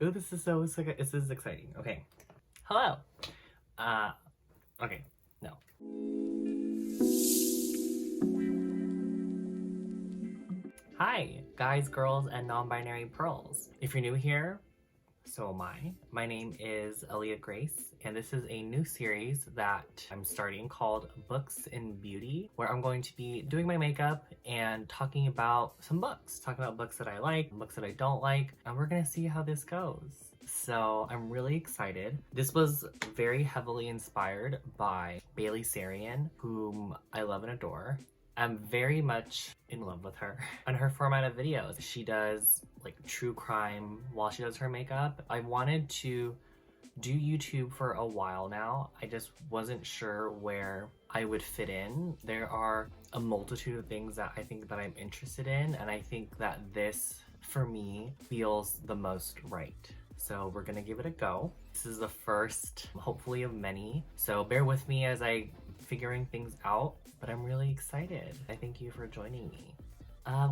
Ooh, this is exciting. Okay. Hello. Okay. No. Hi, guys, girls, and non-binary pearls. If you're new here, so am I. My name is Aliya Grace, and this is a new series that I'm starting called Books in Beauty, where I'm going to be doing my makeup and talking about some books. Talking about books that I like, books that I don't like, and we're gonna see how this goes. So I'm really excited. This was very heavily inspired by Bailey Sarian, whom I love and adore. I'm very much in love with her and her format of videos. She does like true crime while she does her makeup. I wanted to do YouTube for a while now. I just wasn't sure where I would fit in. There are a multitude of things that I think that I'm interested in, and I think that this, for me, feels the most right. So we're gonna give it a go. This is the first, hopefully, of many. So bear with me as I figuring things out, but I'm really excited. I thank you for joining me.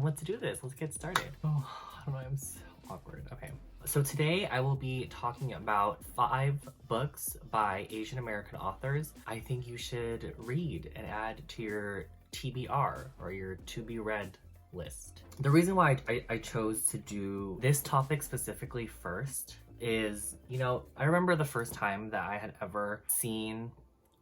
Let's do this. Let's get started. Oh, I don't know, I'm so awkward. Okay. So today I will be talking about 5 books by Asian American authors I think you should read and add to your TBR or your to be read list. The reason why I chose to do this topic specifically first is, you know, I remember the first time that I had ever seen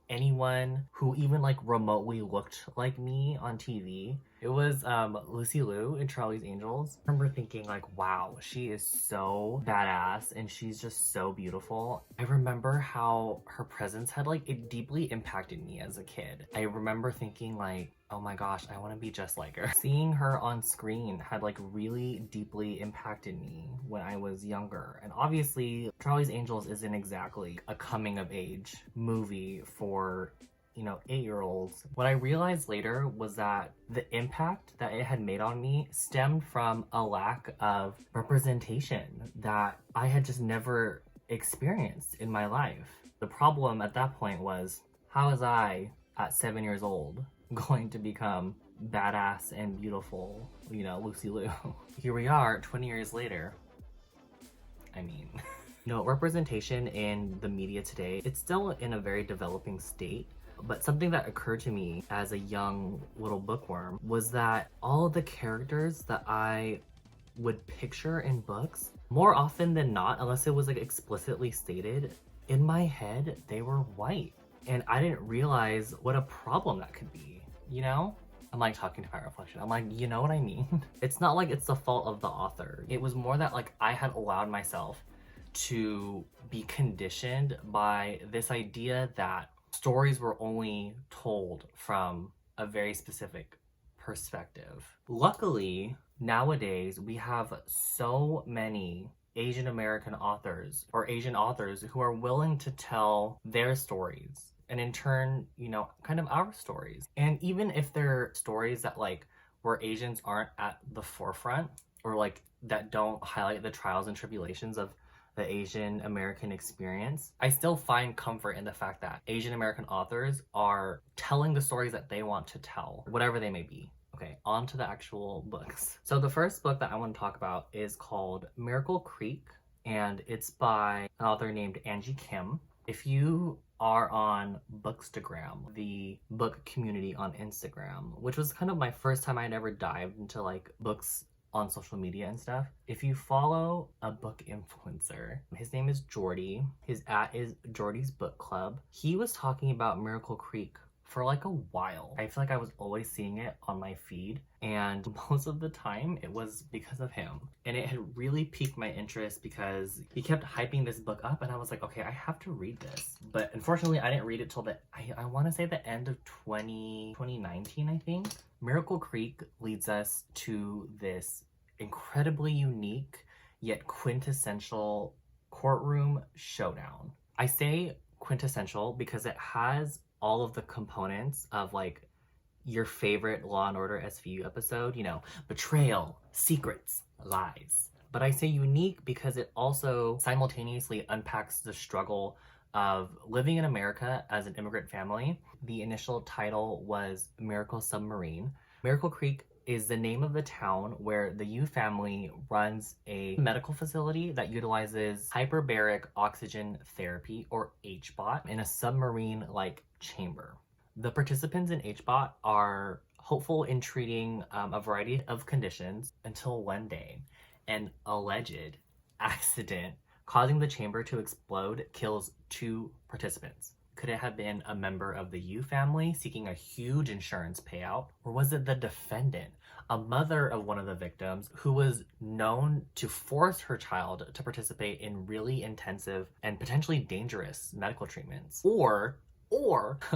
anyone who even like remotely looked like me on TV. It was Lucy Liu in Charlie's Angels. I remember thinking like, wow, she is so badass and she's just so beautiful. I remember how her presence had like, it deeply impacted me as a kid. I remember thinking like, oh my gosh, I want to be just like her. Seeing her on screen had like really deeply impacted me when I was younger. And obviously, Charlie's Angels isn't exactly a coming of age movie for, you know, 8-year-olds. What I realized later was that the impact that it had made on me stemmed from a lack of representation that I had just never experienced in my life. The problem at that point was, how was I, at 7 years old, going to become badass and beautiful, you know, Lucy Liu? Here we are 20 years later. I mean, you know, representation in the media today, it's still in a very developing state. But something that occurred to me as a young little bookworm was that all of the characters that I would picture in books, more often than not, unless it was like explicitly stated, in my head, they were white. And I didn't realize what a problem that could be, you know? I'm like talking to my reflection. I'm like, you know what I mean? It's not like it's the fault of the author. It was more that like I had allowed myself to be conditioned by this idea that stories were only told from a very specific perspective. Luckily, nowadays we have so many Asian American authors or Asian authors who are willing to tell their stories and in turn, you know, kind of our stories. And even if they're stories that like where Asians aren't at the forefront or like that don't highlight the trials and tribulations of the Asian American experience, I still find comfort in the fact that Asian American authors are telling the stories that they want to tell, whatever they may be. Okay, on to the actual books. So the first book that I want to talk about is called Miracle Creek, and it's by an author named Angie Kim. If you are on Bookstagram, the book community on Instagram, which was kind of my first time I'd ever dived into like books on social media and stuff. If you follow a book influencer, his name is Jordy. His @ is Jordy's Book Club. He was talking about Miracle Creek for like a while. I feel like I was always seeing it on my feed, and most of the time it was because of him. And it had really piqued my interest because he kept hyping this book up, and I was like, okay, I have to read this. But unfortunately, I didn't read it till I want to say the end of 2019, I think. Miracle Creek leads us to this incredibly unique yet quintessential courtroom showdown. I say quintessential because it has all of the components of like your favorite Law and Order SVU episode, you know, betrayal, secrets, lies. But I say unique because it also simultaneously unpacks the struggle of living in America as an immigrant family. The initial title was Miracle Submarine. Miracle Creek is the name of the town where the Yu family runs a medical facility that utilizes hyperbaric oxygen therapy, or HBOT, in a submarine-like chamber. The participants in HBOT are hopeful in treating a variety of conditions until one day, an alleged accident causing the chamber to explode kills 2 participants. Could it have been a member of the Yu family seeking a huge insurance payout? Or was it the defendant, a mother of one of the victims who was known to force her child to participate in really intensive and potentially dangerous medical treatments? Or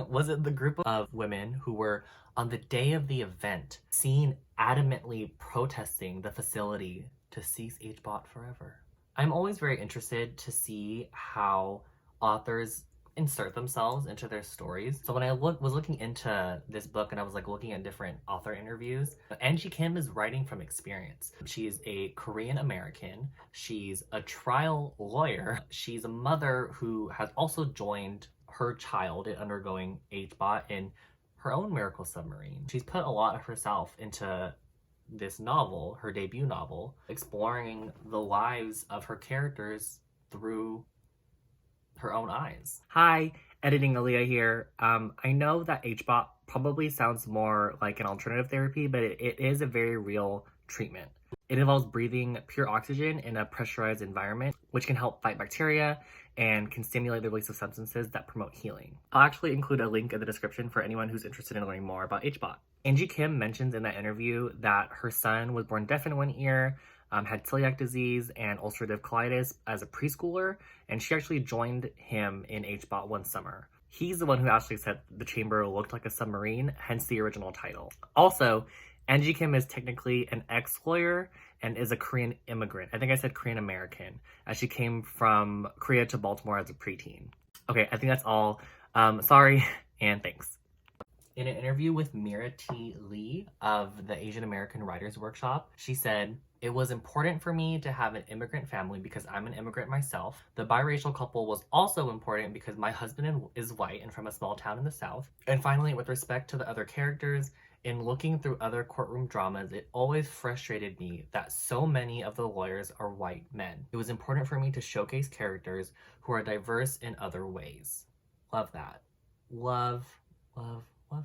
was it the group of women who were, on the day of the event, seen adamantly protesting the facility to cease HBOT forever? I'm always very interested to see how authors insert themselves into their stories. So when I was looking into this book and I was like looking at different author interviews, Angie Kim is writing from experience. She's a Korean American. She's a trial lawyer. She's a mother who has also joined her child in undergoing HBOT in her own miracle submarine. She's put a lot of herself into this novel, her debut novel, exploring the lives of her characters through her own eyes. Hi, editing Aliya here. I know that HBOT probably sounds more like an alternative therapy, but it is a very real treatment. It involves breathing pure oxygen in a pressurized environment, which can help fight bacteria and can stimulate the release of substances that promote healing. I'll actually include a link in the description for anyone who's interested in learning more about HBOT. Angie Kim mentions in that interview that her son was born deaf in one ear, had celiac disease and ulcerative colitis as a preschooler, and she actually joined him in HBOT one summer. He's the one who actually said the chamber looked like a submarine, hence the original title. Also, Angie Kim is technically an ex-lawyer and is a Korean immigrant. I think I said Korean American, as she came from Korea to Baltimore as a preteen. Okay, I think that's all. Sorry, and thanks. In an interview with Mira T. Lee of the Asian American Writers Workshop, she said, "It was important for me to have an immigrant family because I'm an immigrant myself. The biracial couple was also important because my husband is white and from a small town in the South. And finally, with respect to the other characters, in looking through other courtroom dramas, it always frustrated me that so many of the lawyers are white men. It was important for me to showcase characters who are diverse in other ways." Love that. Love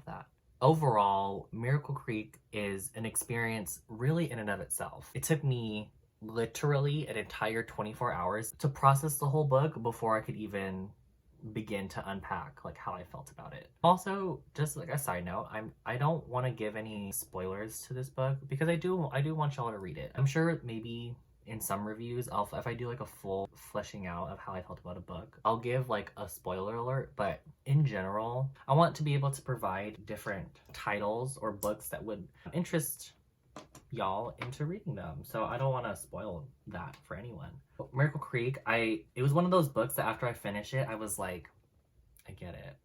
that. Overall, Miracle Creek is an experience really in and of itself. It took me literally an entire 24 hours to process the whole book before I could even begin to unpack like how I felt about it. Also, just like a side note, I don't want to give any spoilers to this book because I do want y'all to read it. I'm sure maybe in some reviews, if I do like a full fleshing out of how I felt about a book, I'll give like a spoiler alert, but in general, I want to be able to provide different titles or books that would interest y'all into reading them. So I don't want to spoil that for anyone. Miracle Creek, it was one of those books that after I finish it, I was like, I get it.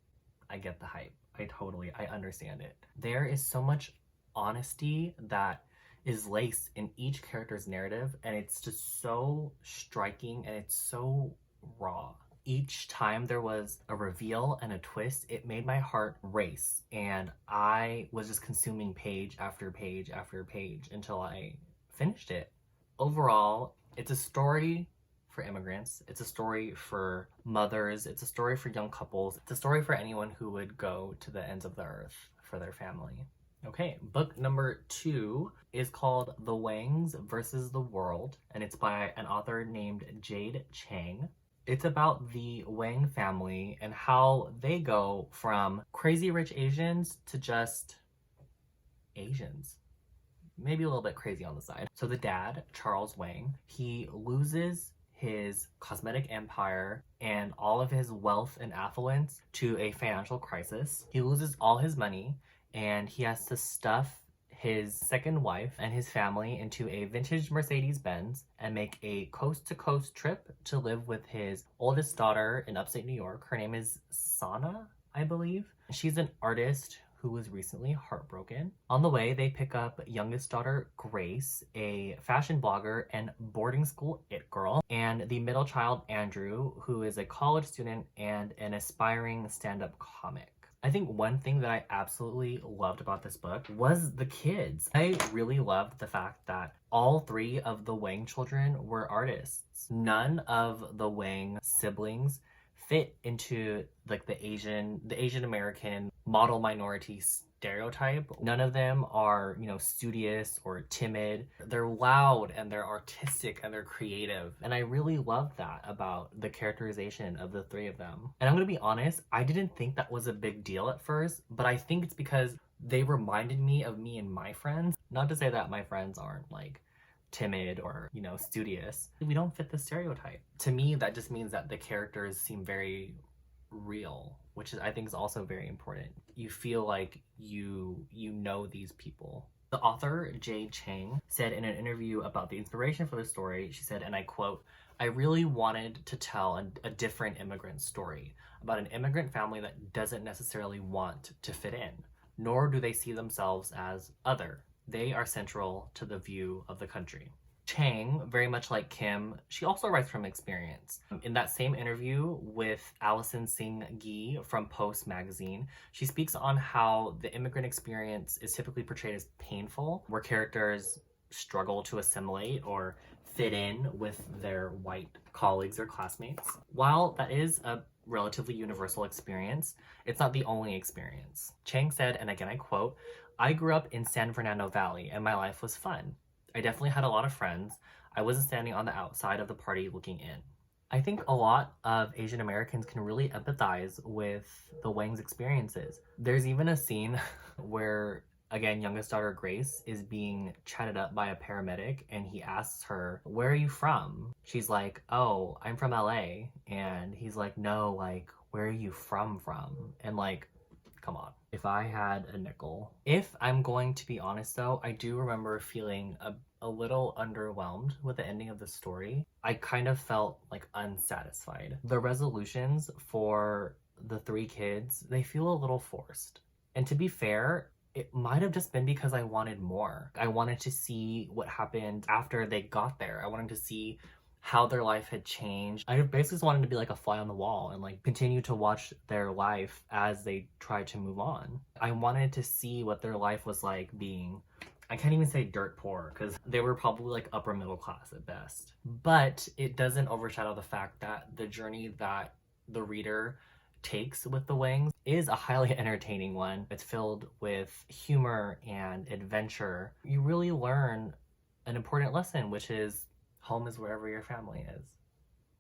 I get the hype. I understand it. There is so much honesty that is laced in each character's narrative, and it's just so striking and it's so raw. Each time there was a reveal and a twist, it made my heart race, and I was just consuming page after page after page until I finished it. Overall, it's a story for immigrants, it's a story for mothers, it's a story for young couples, it's a story for anyone who would go to the ends of the earth for their family. Okay, book number 2 is called The Wangs versus the World, and it's by an author named Jade Chang. It's about the Wang family and how they go from crazy rich Asians to just Asians. Maybe a little bit crazy on the side. So the dad, Charles Wang, he loses his cosmetic empire and all of his wealth and affluence to a financial crisis. He loses all his money, and he has to stuff his second wife and his family into a vintage Mercedes-Benz and make a coast-to-coast trip to live with his oldest daughter in upstate New York. Her name is Sana, I believe. She's an artist who was recently heartbroken. On the way, they pick up youngest daughter Grace, a fashion blogger and boarding school it girl, and the middle child Andrew, who is a college student and an aspiring stand-up comic. I think one thing that I absolutely loved about this book was the kids. I really loved the fact that all three of the Wang children were artists. None of the Wang siblings fit into like the Asian American model minority stereotype. None of them are, studious or timid. They're loud and they're artistic and they're creative. And I really love that about the characterization of the three of them. And I'm gonna be honest, I didn't think that was a big deal at first, but I think it's because they reminded me of me and my friends. Not to say that my friends aren't like timid or, studious. We don't fit the stereotype. To me, that just means that the characters seem very real, which I think is also very important. You feel like you know these people. The author, Jade Chang, said in an interview about the inspiration for the story, she said, and I quote, "I really wanted to tell a different immigrant story about an immigrant family that doesn't necessarily want to fit in, nor do they see themselves as other. They are central to the view of the country." Chang, very much like Kim, she also writes from experience. In that same interview with Allison Singh Gee from Post magazine, she speaks on how the immigrant experience is typically portrayed as painful, where characters struggle to assimilate or fit in with their white colleagues or classmates. While that is a relatively universal experience, it's not the only experience. Chang said, and again I quote, "I grew up in San Fernando Valley and my life was fun. I definitely had a lot of friends. I wasn't standing on the outside of the party looking in." I think a lot of Asian Americans can really empathize with the Wang's experiences. There's even a scene where, again, youngest daughter Grace is being chatted up by a paramedic and he asks her, "Where are you from?" She's like, "Oh, I'm from LA." And he's like, "No, like, where are you from?" And like, come on. If I had a nickel. If I'm going to be honest though, I do remember feeling a little underwhelmed with the ending of the story. I kind of felt like unsatisfied. The resolutions for the three kids, they feel a little forced. And to be fair, it might have just been because I wanted more. I wanted to see what happened after they got there. I wanted to see how their life had changed. I basically just wanted to be like a fly on the wall and like continue to watch their life as they tried to move on. I wanted to see what their life was like being, I can't even say dirt poor because they were probably like upper middle class at best. But it doesn't overshadow the fact that the journey that the reader takes with the Wangs is a highly entertaining one. It's filled with humor and adventure. You really learn an important lesson, which is home is wherever your family is.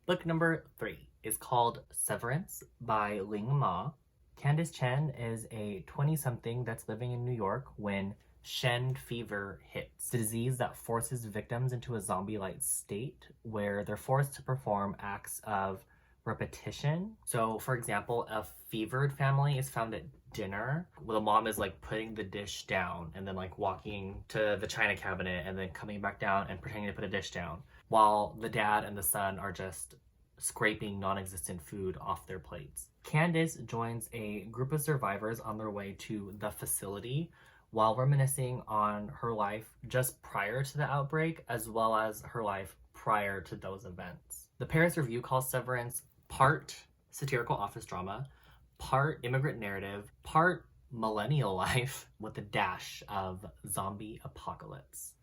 Book number 3 is called Severance by Ling Ma. Candice Chen is a 20-something that's living in New York when Shen fever hits, the disease that forces victims into a zombie-like state where they're forced to perform acts of repetition. So, for example, a fevered family is found at dinner. Well, the mom is like putting the dish down and then like walking to the china cabinet and then coming back down and pretending to put a dish down, while the dad and the son are just scraping non-existent food off their plates. Candice joins a group of survivors on their way to the facility while reminiscing on her life just prior to the outbreak as well as her life prior to those events. The Paris Review calls Severance part satirical office drama, part immigrant narrative, part millennial life with a dash of zombie apocalypse.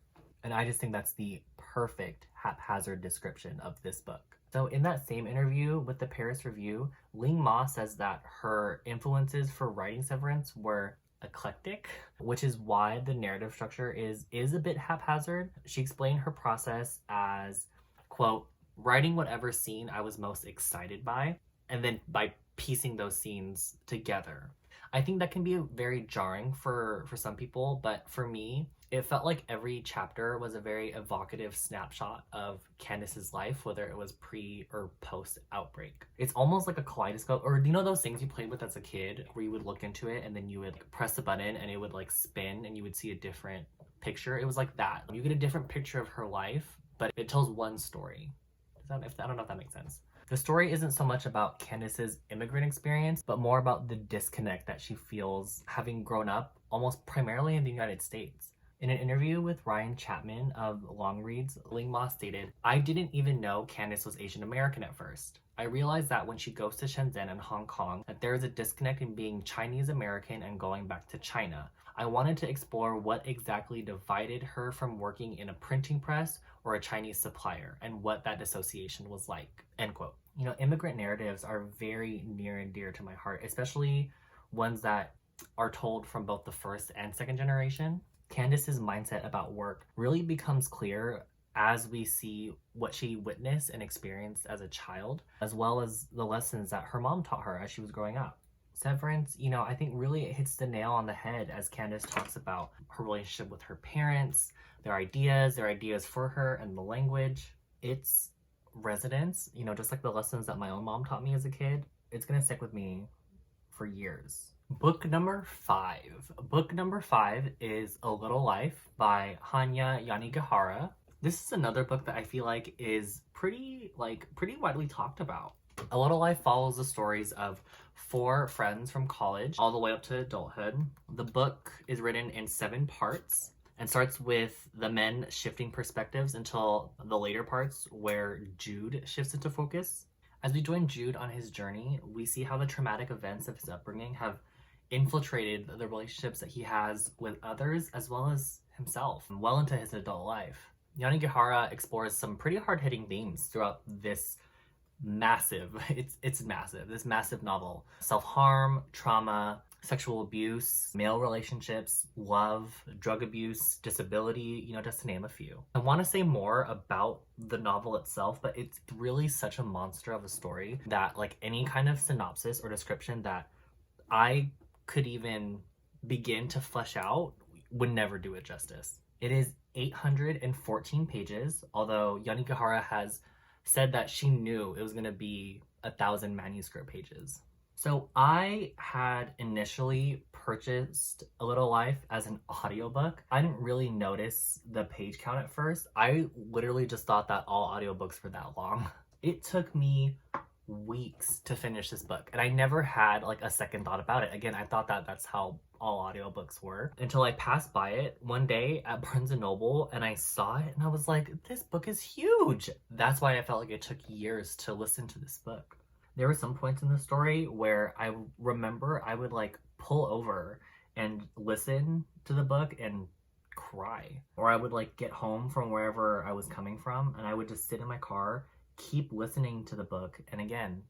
And I just think that's the perfect haphazard description of this book. So in that same interview with the Paris Review, Ling Ma says that her influences for writing Severance were eclectic, which is why the narrative structure is a bit haphazard. She explained her process as, quote, writing whatever scene I was most excited by, and then by piecing those scenes together. I think that can be very jarring for some people, but for me, it felt like every chapter was a very evocative snapshot of Candice's life, whether it was pre or post outbreak. It's almost like a kaleidoscope, or you know those things you played with as a kid where you would look into it and then you would like press the button and it would like spin and you would see a different picture. It was like that. You get a different picture of her life, but it tells one story. I don't know if that makes sense. The story isn't so much about Candice's immigrant experience, but more about the disconnect that she feels having grown up almost primarily in the United States. In an interview with Ryan Chapman of Long Reads, Ling Ma stated, "I didn't even know Candace was Asian American at first. I realized that when she goes to Shenzhen and Hong Kong, that there is a disconnect in being Chinese American and going back to China. I wanted to explore what exactly divided her from working in a printing press or a Chinese supplier and what that dissociation was like." End quote. You know, immigrant narratives are very near and dear to my heart, especially ones that are told from both the first and second generation. Candace's mindset about work really becomes clear as we see what she witnessed and experienced as a child, as well as the lessons that her mom taught her as she was growing up. Severance, you know, I think really it hits the nail on the head as Candace talks about her relationship with her parents, their ideas for her, and the language. It's resonance, you know, just like the lessons that my own mom taught me as a kid. It's gonna stick with me for years. Book number 5. Book number 5 is A Little Life by Hanya Yanigihara. This is another book that I feel like is pretty widely talked about. A Little Life follows the stories of 4 friends from college all the way up to adulthood. The book is written in 7 parts and starts with the men shifting perspectives until the later parts where Jude shifts into focus. As we join Jude on his journey, we see how the traumatic events of his upbringing have infiltrated the relationships that he has with others as well as himself well into his adult life. Yanigihara explores some pretty hard-hitting themes throughout this massive novel. Self-harm, trauma, sexual abuse, male relationships, love, drug abuse, disability, you know, just to name a few. I want to say more about the novel itself, but it's really such a monster of a story that like any kind of synopsis or description that I could even begin to flesh out would never do it justice. It is 814 pages, although Yanigihara has said that she knew it was going to be 1,000 manuscript pages. So I had initially purchased A Little Life as an audiobook. I didn't really notice the page count at first. I literally just thought that all audiobooks were that long. It took me weeks to finish this book, and I never had like a second thought about it. Again, I thought that that's how all audiobooks were until I passed by it one day at Barnes & Noble and I saw it and I was like, this book is huge. That's why I felt like it took years to listen to this book. There were some points in the story where I remember I would like pull over and listen to the book and cry, or I would like get home from wherever I was coming from and I would just sit in my car, keep listening to the book, and again,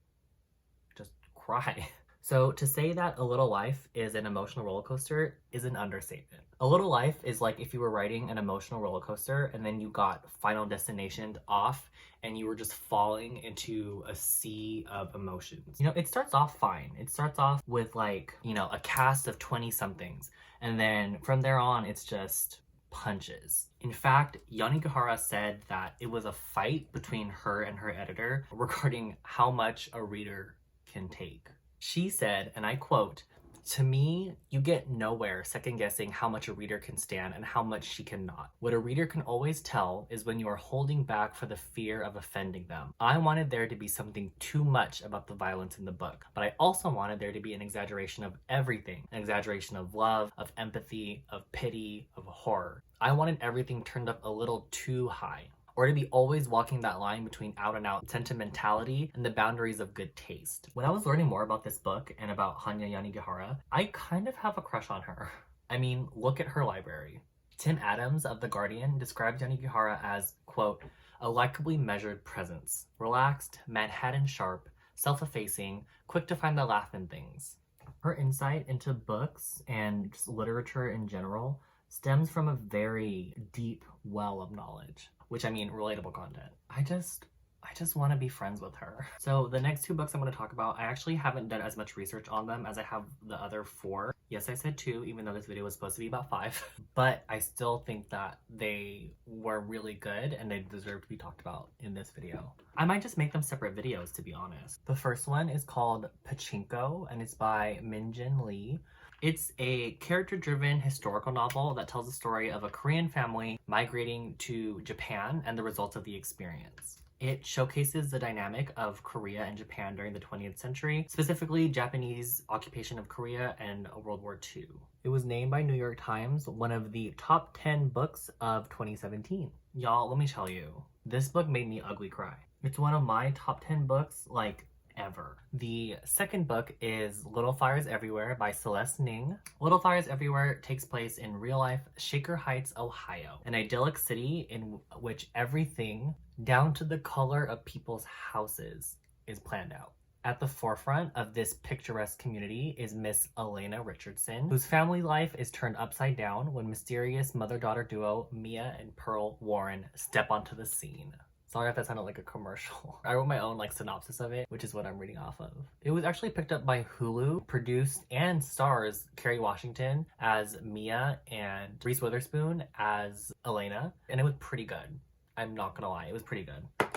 just cry. So to say that A Little Life is an emotional roller coaster is an understatement. A Little Life is like if you were riding an emotional roller coaster and then you got Final Destination off and you were just falling into a sea of emotions. You know, it starts off fine. It starts off with like, you know, a cast of 20 somethings. And then from there on, it's just punches. In fact, Yanigihara said that it was a fight between her and her editor regarding how much a reader can take. She said, and I quote, "To me, you get nowhere second-guessing how much a reader can stand and how much she cannot. What a reader can always tell is when you are holding back for the fear of offending them. I wanted there to be something too much about the violence in the book, but I also wanted there to be an exaggeration of everything, an exaggeration of love, of empathy, of pity, of horror. I wanted everything turned up a little too high, or to be always walking that line between out-and-out sentimentality and the boundaries of good taste." When I was learning more about this book and about Hanya Yanigihara, I kind of have a crush on her. I mean, look at her library. Tim Adams of The Guardian described Yanigihara as, quote, "a likably measured presence, relaxed, Manhattan sharp, self-effacing, quick to find the laugh in things." Her insight into books and just literature in general stems from a very deep well of knowledge, which I mean, relatable content. I just want to be friends with her. So the next 2 books I'm going to talk about, I actually haven't done as much research on them as I have the other 4. Yes, I said 2, even though this video was supposed to be about 5, but I still think that they were really good and they deserve to be talked about in this video. I might just make them separate videos, to be honest. The first one is called Pachinko and it's by Jin Lee. It's a character-driven historical novel that tells the story of a Korean family migrating to Japan and the results of the experience. It showcases the dynamic of Korea and Japan during the 20th century, specifically Japanese occupation of Korea and World War II. It was named by New York Times one of the top 10 books of 2017. Y'all, let me tell you, this book made me ugly cry. It's one of my top 10 books, like, ever. The second book is Little Fires Everywhere by Celeste Ning. Little Fires Everywhere takes place in real-life Shaker Heights, Ohio, an idyllic city in which everything, down to the color of people's houses, is planned out. At the forefront of this picturesque community is Miss Elena Richardson, whose family life is turned upside down when mysterious mother-daughter duo Mia and Pearl Warren step onto the scene. Sorry if that sounded like a commercial. I wrote my own synopsis of it, which is what I'm reading off of. It was actually picked up by Hulu, produced and stars Kerry Washington as Mia and Reese Witherspoon as Elena, and it was pretty good. I'm not gonna lie, it was pretty good.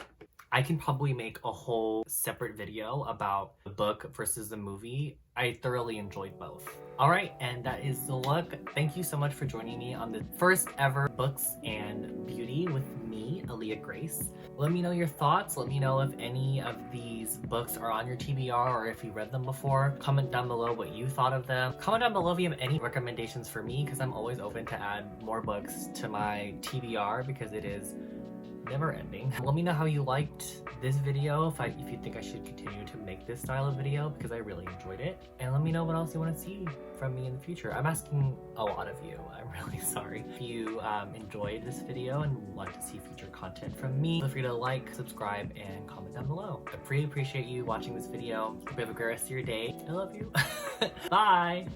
I can probably make a whole separate video about the book versus the movie. I thoroughly enjoyed both. All right, and that is the look. Thank you so much for joining me on the first ever Books and Beauty with me, Aliya Grace. Let me know your thoughts. Let me know if any of these books are on your TBR or if you read them before. Comment down below what you thought of them. Comment down below if you have any recommendations for me, because I'm always open to add more books to my TBR because it is never ending. Let me know how you liked this video, if you think I should continue to make this style of video, because I really enjoyed it. And let me know what else you want to see from me in the future. I'm asking a lot of you. I'm really sorry. If you enjoyed this video and want to see future content from me, feel free to like, subscribe, and comment down below. I really appreciate you watching this video. Hope you have a great rest of your day. I love you. Bye!